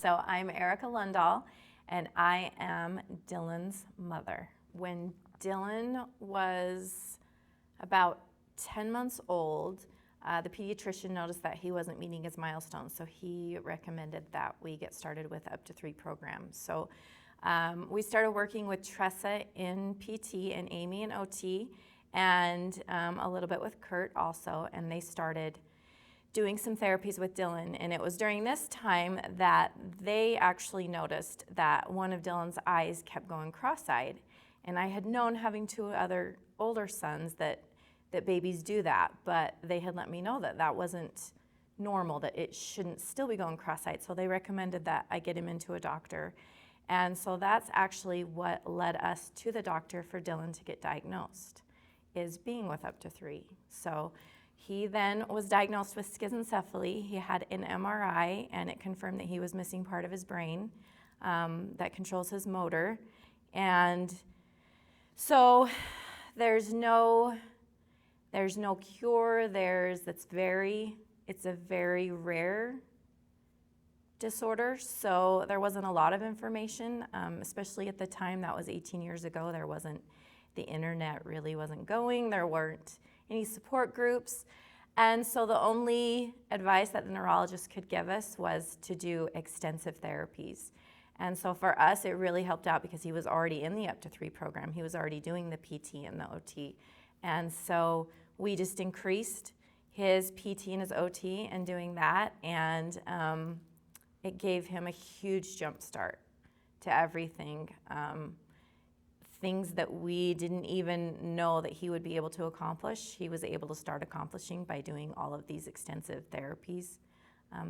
So I'm Erica Lundahl, and I am Dillon's mother. When Dillon was about 10 months old, the pediatrician noticed that he wasn't meeting his milestones, so he recommended that we get started with up to 3 programs. So we started working with Tressa in PT and Amy in OT, and a little bit with Kurt also, and they started doing some therapies with Dillon. And it was during this time that they actually noticed that one of Dillon's eyes kept going cross-eyed. And I had known, having 2 other older sons, that babies do that, but they had let me know that that wasn't normal, that it shouldn't still be going cross-eyed. So they recommended that I get him into a doctor. And so that's actually what led us to the doctor for Dillon to get diagnosed, is being with up to 3. So he then was diagnosed with schizencephaly. He had an MRI, and it confirmed that he was missing part of his brain that controls his motor. And so there's no cure. It's a very rare disorder, so there wasn't a lot of information, especially at the time. That was 18 years ago. The internet really wasn't going. There weren't any support groups. And so the only advice that the neurologist could give us was to do extensive therapies. And so for us, it really helped out because he was already in the up to 3 program. He was already doing the PT and the OT. And so we just increased his PT and his OT and doing that. And it gave him a huge jump start to everything. Things that we didn't even know that he would be able to accomplish, he was able to start accomplishing by doing all of these extensive therapies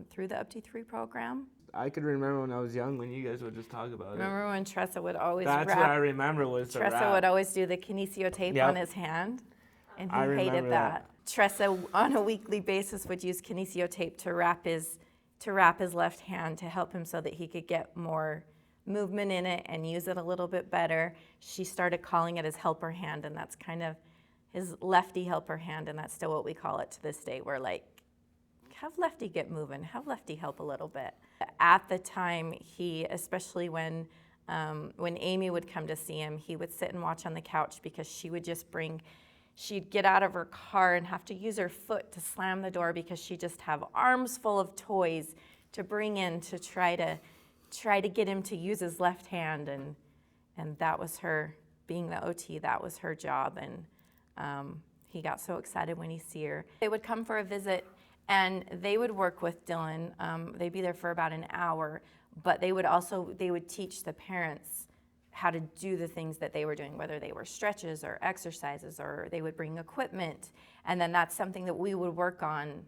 through the up to 3 program. I could remember when I was young when you guys would just talk about it. Remember when Tressa would always That's wrap, what I remember was the Tressa wrap. would always do the kinesio tape on his hand, and he hated that. Tressa on a weekly basis would use kinesio tape to wrap his left hand to help him so that he could get more movement in it and use it a little bit better. She started calling it his helper hand, and that's kind of his lefty helper hand, and that's still what we call it to this day. We're like, have lefty get moving, have lefty help a little bit. At the time, especially when Amy would come to see him, he would sit and watch on the couch because she'd get out of her car and have to use her foot to slam the door because she'd just have arms full of toys to bring in to try to get him to use his left hand, and that was her, being the OT, that was her job. And he got so excited when he'd see her. They would come for a visit, and they would work with Dillon. They'd be there for about an hour, but they would teach the parents how to do the things that they were doing, whether they were stretches or exercises, or they would bring equipment. And then that's something that we would work on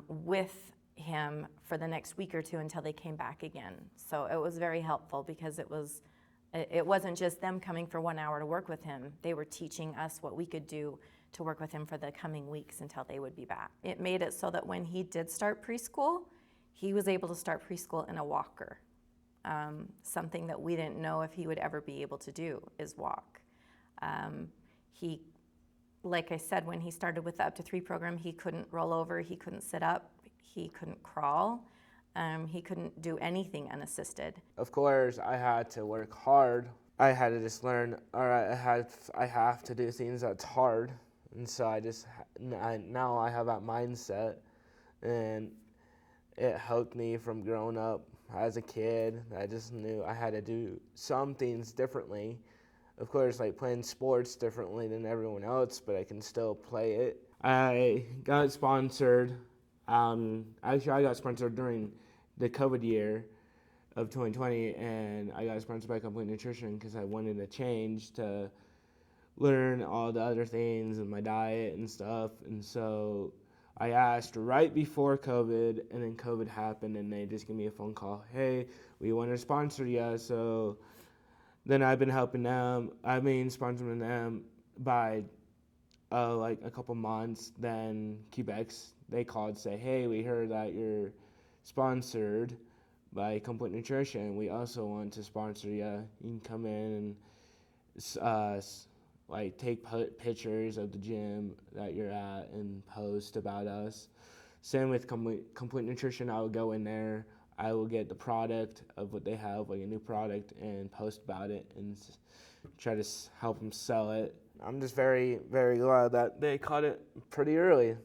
with him for the next week or 2 until they came back again. So it was very helpful because it wasn't just them coming for 1 hour to work with him. They were teaching us what we could do to work with him for the coming weeks until they would be back. It made it so that when he did start preschool, he was able to start preschool in a walker. Something that we didn't know if he would ever be able to do is walk. Like I said, when he started with the up to 3 program, he couldn't roll over, he couldn't sit up, he couldn't crawl, he couldn't do anything unassisted. Of course, I had to work hard. I had to just learn, all right, I have to do things that's hard. And so now I have that mindset, and it helped me from growing up as a kid. I just knew I had to do some things differently. Of course, like playing sports differently than everyone else, but I can still play it. I got sponsored. I got sponsored during the COVID year of 2020, and I got sponsored by Complete Nutrition because I wanted to change to learn all the other things in my diet and stuff. And so I asked right before COVID, and then COVID happened, and they just gave me a phone call. Hey, we want to sponsor you. So then I've been helping them. I've been sponsoring them by like a couple months. Then Quebec's, they called, say, hey, we heard that you're sponsored by Complete Nutrition. We also want to sponsor you. You can come in and like take pictures of the gym that you're at and post about us. Same with Complete Nutrition. I would go in there. I will get the product of what they have, like a new product, and post about it and try to help them sell it. I'm just very, very glad that they caught it pretty early.